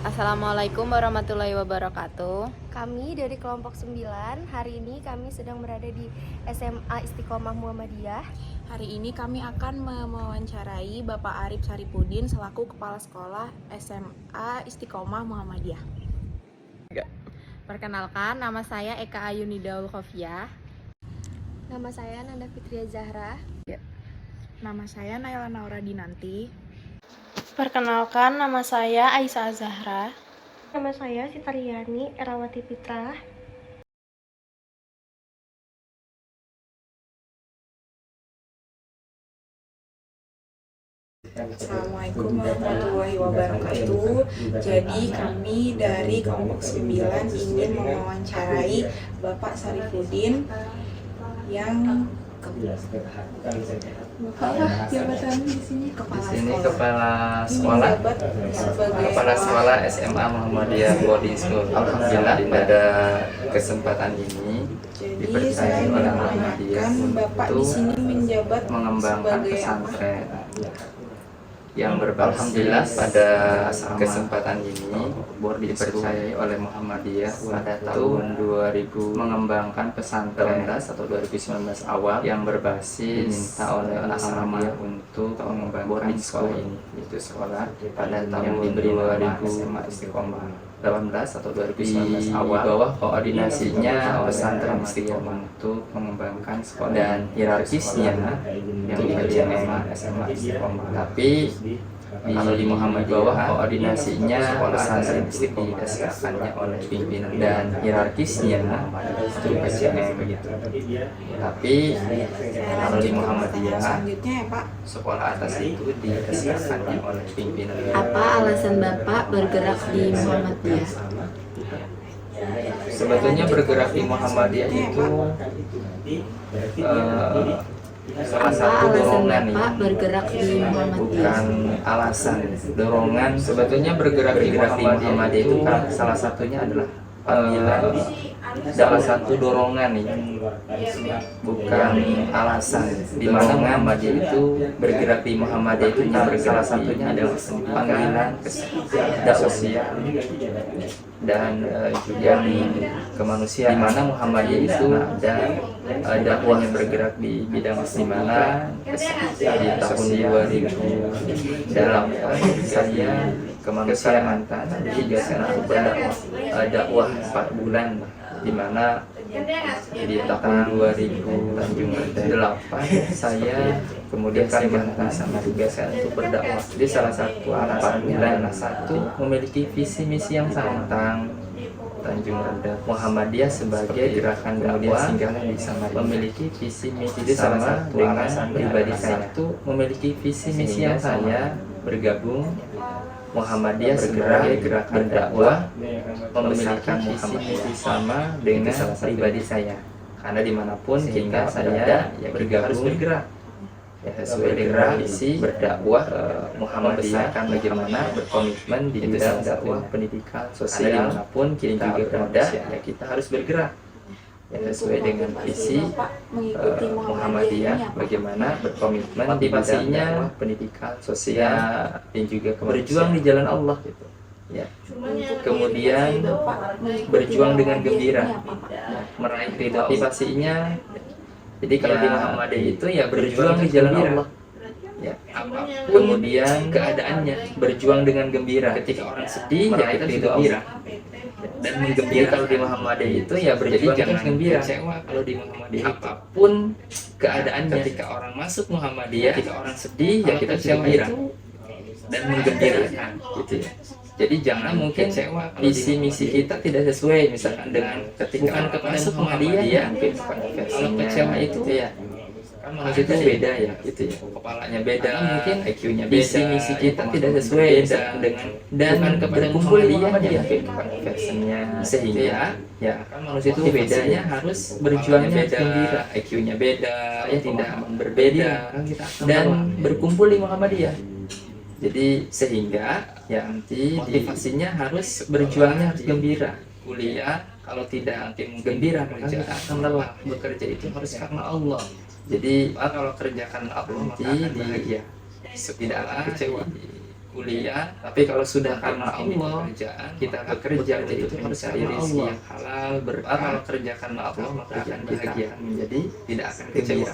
Assalamualaikum warahmatullahi wabarakatuh. Kami dari kelompok 9, hari ini kami sedang berada di SMA Istiqomah Muhammadiyah. Hari ini kami akan mewawancarai Bapak Arif Saripudin selaku Kepala Sekolah SMA Istiqomah Muhammadiyah. Perkenalkan, nama saya Eka Ayunidaul Khofiah. Nama saya Nanda Fitria Zahra. Nama saya Naila Naura Dinanti. Perkenalkan, nama saya Aisyah Zahra. Nama saya Sitariani Erawati Fitra. Assalamualaikum warahmatullahi wabarakatuh. Jadi kami dari kelompok 9 ingin mewawancarai Bapak Saripudin yang jabatan di sini kepala sekolah sebagai kepala sekolah SMA Muhammadiyah Boarding School. Alhamdulillah pada kesempatan ini Jadi dipercaya saya oleh mengamanahkan Muhammadiyah Bapak di untuk sini menjabat mengembangkan sebagai pesantren yang berbasis. Alhamdulillah pada kesempatan ini dipercayai oleh Muhammadiyah pada tahun 2000 mengembangkan pesantren atau 2019 awal yang berbasis diminta oleh Muhammadiyah untuk mengembangkan sekolah ini, yaitu sekolah pada tahun yang diberi nama SMA Istiqomah 18 atau 2019 awal di bawah koordinasinya pesantren Istiqomah untuk mengembangkan sekolah dan hierarkisnya yang diberi nama SMA Istiqomah. Tapi kalau di Muhammadiyah bawah koordinasinya pesantren Istiqomah disesuaikannya oleh pimpinan dan hierarkisnya itu PCM begitu. Tapi kalau di Muhammadiyah selanjutnya ya Pak. sekolah atas itu disesuaikannya oleh pimpinan. Apa alasan Bapak bergerak di Muhammadiyah? Sebetulnya bergerak di Muhammadiyah itu salah satu dorongan Bapak bergerak di Muhammadiyah? bukan alasan, dorongan. Sebetulnya bergerak di Muhammadiyah itu kan salah satunya adalah salah satu dorongan nih, bukan alasan. Di mana Muhammadiyah itu bergerak di Muhammadiyah itu salah satunya adalah panggilan dakwah dan juga kemanusiaan. Di mana Muhammadiyah itu ada dakwah yang bergerak di bidang di mana di tahun 2008 saya kemanusiaan juga saya berdakwah dakwah 4 bulan di mana di tahun 2008 saya kemudian saya berhenti sama juga saya untuk berdakwah. Jadi salah satu alasannya adalah satu memiliki visi misi yang sama tentang Tanjung Redap Muhammadiyah sebagai gerakan dakwah sehingga bisa memiliki visi misi sama dengan pribadi saya. Satu memiliki visi misi yang saya bergabung Muhammadiyah sebagai gerakan dakwah memiliki visi misi sama dengan pribadi saya, karena dimanapun kita saya ya bergabung bergerak ya sesuai dengan visi berdakwah Muhammadiyah kan bagaimana berkomitmen di bidang dakwah pendidikan sosial dimanapun kita berada ya kita harus bergerak ya sesuai dengan visi Muhammadiyah bagaimana berkomitmen di bidang pendidikan sosial dan juga berjuang di jalan Allah gitu ya. Kemudian berjuang dengan gembira ya, meraih ridho motivasinya. Jadi kalau di Muhammadiyah itu ya berjuang di jalan Allah ya, apapun kemudian keadaannya berjuang dengan gembira. Ketika orang sedih ya kita gembira dan menggembira. Kalau di Muhammadiyah itu ya berjuang dengan gembira. Kecewa kalau di Muhammadiyah apapun keadaannya. Ketika orang masuk Muhammadiyah, ketika orang sedih ya kita gembira dan menggembirakan gitu ya. Jadi jangan mungkin visi misi kita tidak sesuai misalkan dengan ketika orang masuk Muhammadiyah kalau kecewa itu ya kan manusia itu beda ya gitu ya, kepalanya beda, mungkin IQ-nya beda, visi misi kita tidak sesuai dengan dan berkumpul di Muhammadiyah fashionnya sehingga ya kan manusia itu bedanya harus berjuangnya gembira, IQ-nya beda, ya tidak berbeda dan berkumpul di Muhammadiyah. Jadi sehingga ya nanti motivasinya harus berjuangnya harus gembira. Kuliah kalau tidak nanti gembira maka kita akan lelah. Bekerja itu harus karena Allah. Jadi kalau kerja karena Allah nanti di ya tidaklah kecewa kuliah, tapi kalau sudah karena Allah kita bekerja untuk mencari rezeki yang halal berkah. Kalau kerja karena Allah maka akan bahagia, menjadi tidak akan kecewa,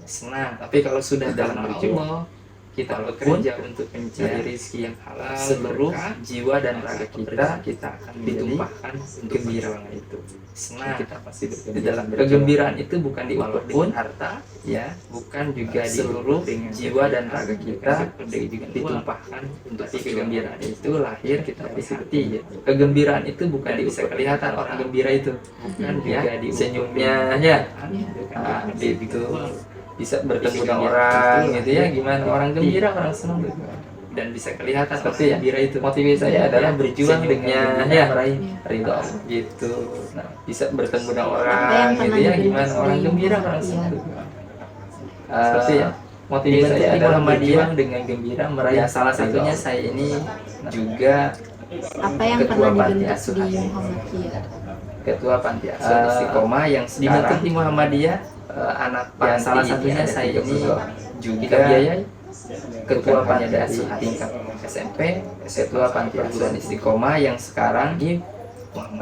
senang. Tapi kalau sudah dalam Allah kita bekerja untuk mencari rezeki yang halal, seluruh jiwa dan raga kita akan ditumpahkan untuk gembira itu. Senang, kita pasti bergembira. Di dalam kegembiraan itu bukan diukur dengan harta, ya, bukan juga seluruh jiwa dan raga kita ditumpahkan untuk kegembiraan itu lahir kita dari hati. Ya. Kegembiraan itu bukan bisa kelihatan orang gembira itu, bukan juga di senyumnya, ya, itu bisa bertemu dengan orang gitu ya, gimana orang gembira, orang senang gitu. Dan bisa kelihatan seperti gembira itu. Motivasi saya adalah berjuang dengan meraih ridho gitu. Nah, bisa bertemu dengan orang gitu ya, gimana orang gembira, orang senang gitu. Seperti ya, motivasi saya adalah berjuang dengan gembira meraih. Salah satunya saya ini juga Apa yang ketua pernah panti dibentuk asuhan. di Muhammadiyah? Ketua panti asuhan Istiqomah yang dibentuk di Muhammadiyah. Anak panti, salah satunya saya ini juga biayai ketua panti asuhan tingkat SMP, ketua panti asuhan Istiqomah yang sekarang di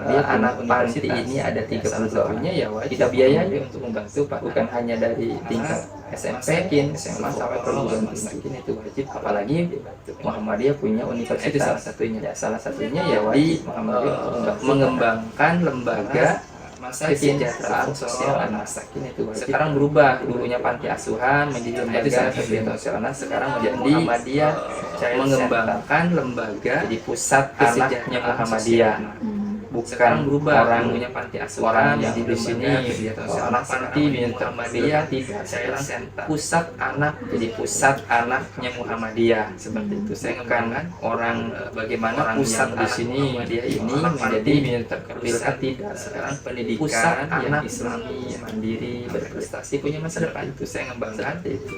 anak panti ini ada 31-nya, ya wajib kita biayai untuk membantu Pak, bukan hanya dari tingkat SMP, SMA sampai perguruan tinggi, itu wajib. Apalagi Muhammadiyah punya universitas, itu salah satunya. Ya, salah satunya ya wajib Muhammadiyah untuk mengembangkan lembaga kesejahteraan sosial anak masakin, itu wajib. Sekarang berubah, dulunya panti asuhan menjadi lembaga kesejahteraan sosial anak, sekarang menjadi Muhammadiyah mengembangkan lembaga di pusat anaknya Muhammadiyah. Bukan berubah, orang punya panti asuhan yang di sini anak panti di Muhammadiyah, tidak, saya pusat anak, jadi pusat anaknya Muhammadiyah, seperti itu. Saya mengembangkan orang bagaimana orang pusat di sini Muhammadiyah ini menjadi terkembangkan, tidak, sekarang pendidikan pusat anak Islami mandiri berprestasi punya masa depan, itu saya mengembangkan itu.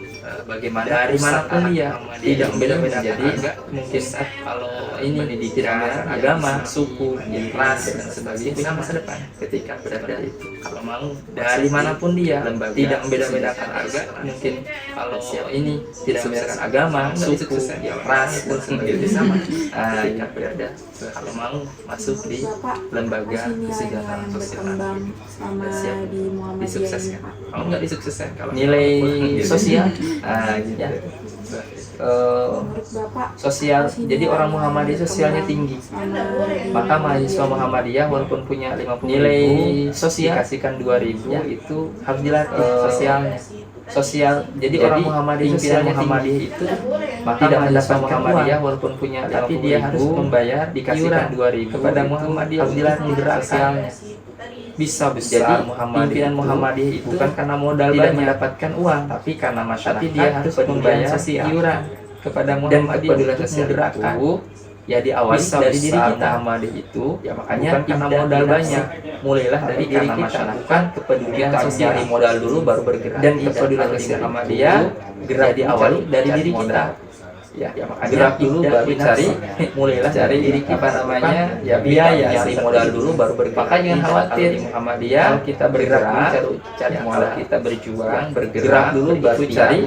Bagaimana dari manapun dia tidak membeda-bedakan, jadi mungkin kalau ini pendidikan agama, suku, ras dan sebagainya punya masa depan ketika berada itu. Kalau mau dari manapun dia tidak membeda-bedakan agama, mungkin kalau ini tidak membeda-bedakan agama, suku, ras dan sebagainya sama. Ketika berada, kalau mau masuk di lembaga kesejahteraan sosial, siap disukseskan. Kalau nggak disukseskan, kalau nilai sosial, gitu. Sosial, jadi orang Muhammadiyah sosialnya tinggi, maka mahasiswa Muhammadiyah walaupun punya 50 nilai sosial dikasihkan 2.000 itu harus dilatih sosialnya. Sosial, jadi orang Muhammadiyah sosialnya tinggi itu, maka tidak mendapat Muhammadiyah walaupun punya, tapi dia harus membayar dikasihkan 2.000 kepada Muhammadiyah, harus dilatih sosialnya. Bisa besar pimpinan Muhammadiyah itu bukan karena modal tidak mendapatkan uang, tapi karena masyarakat, tapi dia harus membayar iuran kepada Muhammadiyah untuk menggerakkan. Ya diawali dari diri kita. Muhammadiyah itu ya makanya bukan karena modal banyak, mulailah dari diri kita, bukan kepedulian sosial. Cari modal dulu baru bergerak, dan kepedulian sosial Muhammadiyah gerak diawali dari diri kita. Ya makanya gerak dulu baru cari, mulailah dari diri kita, namanya ya biaya, cari modal dulu baru bergerak. Makanya jangan khawatir Muhammadiyah, kalau kita bergerak, cari modal, kita berjuang, bergerak dulu baru cari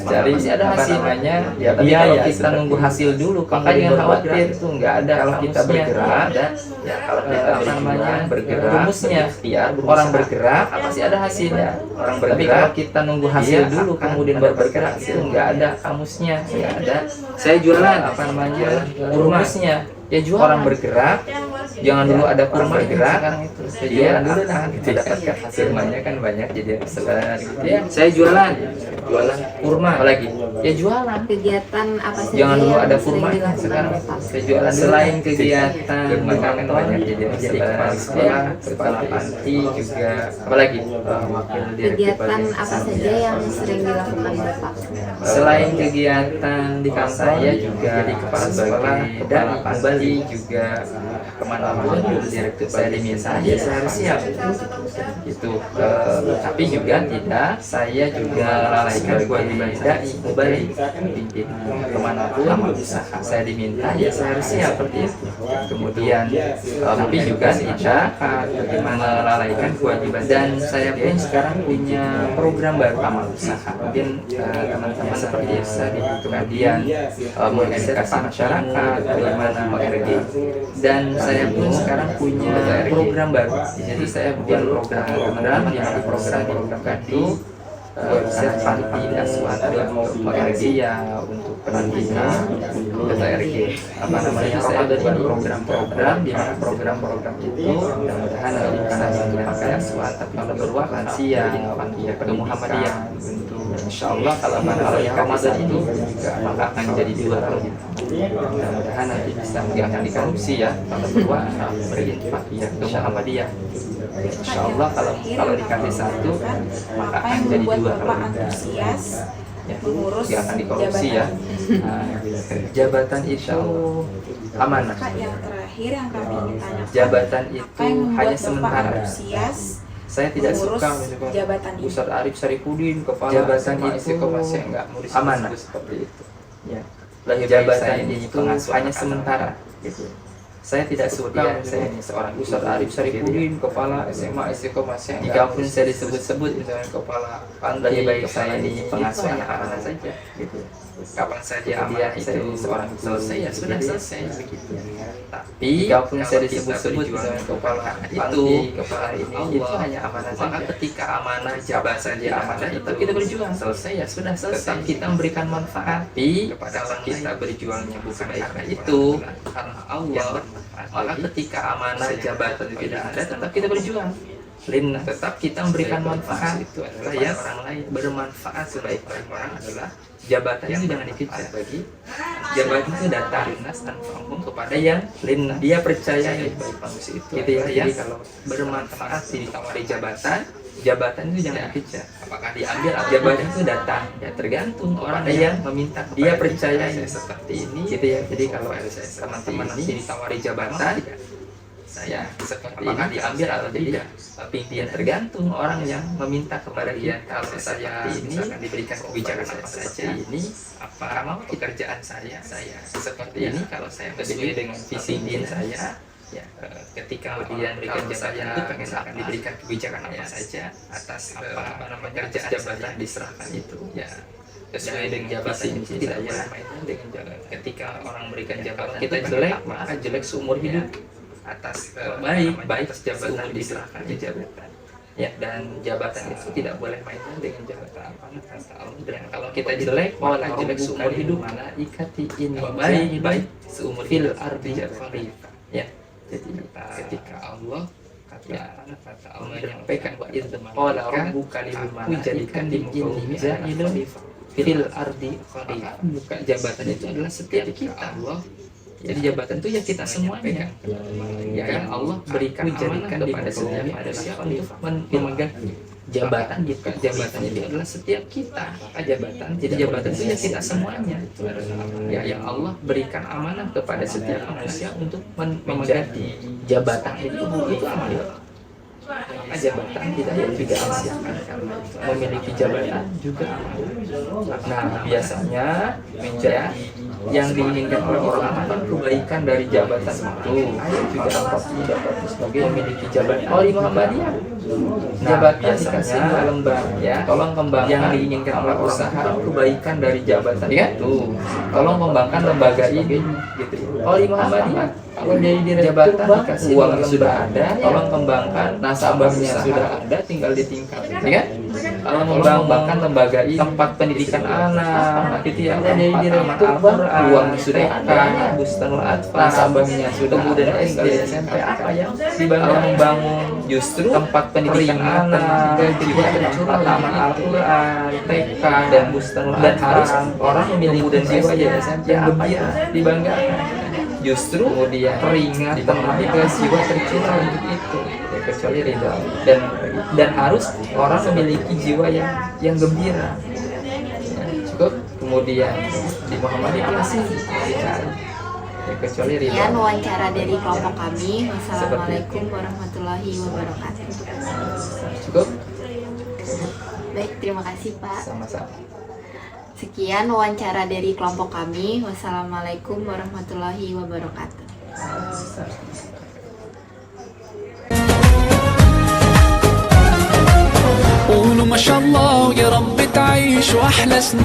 cari ada hasil, namanya ya biaya. Kita nunggu hasil dulu, makanya jangan khawatir, itu enggak ada. Kalau kita bergerak, ada ya kalau kita namanya bergerak, rumusnya ya orang bergerak pasti ada hasilnya. Orang bergerak, tapi kalau kita nunggu hasil dulu kemudian baru bergerak, itu enggak ada kamusnya, enggak ada. Saya jualan apa namanya rumusnya, ya jualan. Orang bergerak, jangan dulu ada kurma bergerak, itu saya jualan dulu, nah kita dapatkan hasilnya kan banyak, jadi besar gitu ya. Saya jualan kurma, apalagi ya jualan. Kegiatan apa saja Jangan dulu yang ada sering kurma, dilakukan sekarang Bapak? saya jualan. Selain kegiatan makanan banyak, jadi kepala sekolah, kepala panti juga, apalagi wakil Kegiatan apa saja yang sering dilakukan Bapak? Selain kegiatan di kantor, saya juga jadi kepala sekolah, kepala panti juga, kemanapun direktur saya diminta, ya saya harus siap gitu. Tapi juga tidak, saya juga melalaikan kewajiban dai mubalik, pimpin kemanapun saya diminta, ya saya harus siap seperti itu. Kemudian tapi juga tidak melalaikan kewajiban, dan saya pun sekarang punya program baru amal usaha. Mungkin teman-teman seperti biasa di kemudian mengedukasi masyarakat bagaimana ORG. Dan saya pun sekarang punya program baru. Jadi saya buat program yang program itu website Panti Aswata ORG ya, untuk pendidikan ORG. Apa namanya, saya ada program-program di mana program-program itu mudah-mudahan nanti bisa menggunakan Aswata kalau beruang lansia, pada Muhammadiyah. Insya Allah kalau Ramadan itu juga maka akan jadi 2 tahun. Mudah-mudahan nanti bisa menghilangkan korupsi ya, kalau beruang berinfak ya ke Muhammadiyah. Insya Allah kalau dikasih 1 maka akan jadi 2 Bapak antusias mengurus ya, akan dikorupsi ya. Jabatan itu amanah. Yang terakhir yang kami ingin tanyakan, Jabatan itu hanya sementara. antusias Saya tidak suka jabatan ini. Ustadz Arif Saripudin kepala jabatan itu amanah seperti itu. Ya. Jabatan itu hanya sementara. Gitu. Saya tidak suka saya ini seorang Ustadz Arif Saripudin kepala SMA Istiqomah. Jikapun saya disebut-sebut misalnya kepala pandai baik saya ini pengasuh anak-anak saja. Gitu. Kapan saja dia itu seorang selesai ya sudah selesai begitu. Tapi jikapun saya disebut-sebut misalnya kepala itu kepala ini itu hanya amanah saja. Maka ketika amanah jabat saja amanah itu kita berjuang selesai ya sudah selesai. Tetap kita memberikan manfaat. Tapi kalau kita berjuangnya bukan karena itu, karena Allah, maka ketika amanah jabatan tidak ada tetap kita berjuang. Tetap kita memberikan manfaat. Itu adalah ya orang lain bermanfaat sebaik-baik orang adalah jabatan itu jangan dikejar. Bagi jabatan itu datang kepada yang dia percaya baik manusia itu. Gitu ya. Jadi kalau bermanfaat ditawari jabatan itu jangan dikejar. Apakah diambil jabatan itu datang ya tergantung kepada yang meminta. Dia percaya seperti ini. Gitu ya. Jadi kalau teman-teman nanti ditawari jabatan saya seperti apakah diambil atau tidak, tapi dia tergantung orang yang meminta kepada dia. Kalau saya misalkan diberikan kebijakan apa saja ini, apa mau pekerjaan saya seperti ini. Kalau saya sesuai dengan visi din saya, ya ketika kemudian berikan jabatan itu pengen akan diberikan kebijakan apa saja atas apa namanya pekerjaan jabatan diserahkan itu ya sesuai dengan jabatan itu tidak boleh main dengan jabatan. Ketika orang berikan jabatan kita jelek, maka jelek seumur hidup. Atas baik jabatan diserahkan di jabatan ya, dan jabatan itu tidak boleh mainan dengan jabatan apa kata Allah. Dan kalau kita jelek malah jelek seumur hidup, malah ikati ini baik seumur fil ardi khalifah ya. Jadi ketika Allah kata Allah menyampaikan wa idz qala rabbuka lil jadikan di ini zaidun fil ardi khalifah. Bukan jabatan itu adalah setiap kita Allah. Jadi jabatan itu ya kita semuanya. Ya yang Allah berikan jadikan kepada setiap manusia untuk memegang jabatan gitu. Jabatan itu adalah setiap kita. Jabatan. Jadi jabatan itu ya kita semuanya. Ya yang Allah berikan amanah kepada setiap manusia untuk memegang jabatan itu amanah. Jabatan tidak sia-siakan karena memiliki jabatan juga. Nah biasanya menjadi yang diinginkan oleh orang kan kebaikan dari jabatan itu juga dapat sebagai memiliki jabatan oleh Muhammadiyah. Jabatan biasanya lembaga ya, tolong kembangkan yang diinginkan oleh usaha kebaikan dari jabatan itu. Tolong kembangkan lembaga ini gitu. Oleh Muhammadiyah kalau dari jabatan dikasih uang sudah ada, tolong kembangkan nasabahnya sudah ada, tinggal ditingkatkan, ya kan? Kalau mengembangkan lembaga ini, tempat pendidikan anak, gitu ya, dari direktur uang sudah ada, Bustanul Atfal, nasabahnya sudah kemudian SD, SMP apa yang dibangun membangun justru tempat pendidikan anak, juga tercurah taman Al-Quran, TK dan Bustanul Atfal, dan harus orang memiliki jiwa yang SMP apa ya dibanggakan. Justru kemudian peringatan ke jiwa tercurah untuk itu ya, kecuali ridha dan harus orang memiliki jiwa yang gembira ya, cukup. Kemudian di Muhammadiyah masih dicari ya, kecuali ridha. Sekian wawancara dari kelompok kami. Wassalamualaikum warahmatullahi wabarakatuh. Cukup. Baik, terima kasih Pak. Sama-sama. Sekian wawancara dari kelompok kami. Wassalamualaikum warahmatullahi wabarakatuh. قولوا ما شاء الله يا رب تعيش واحلى سنين.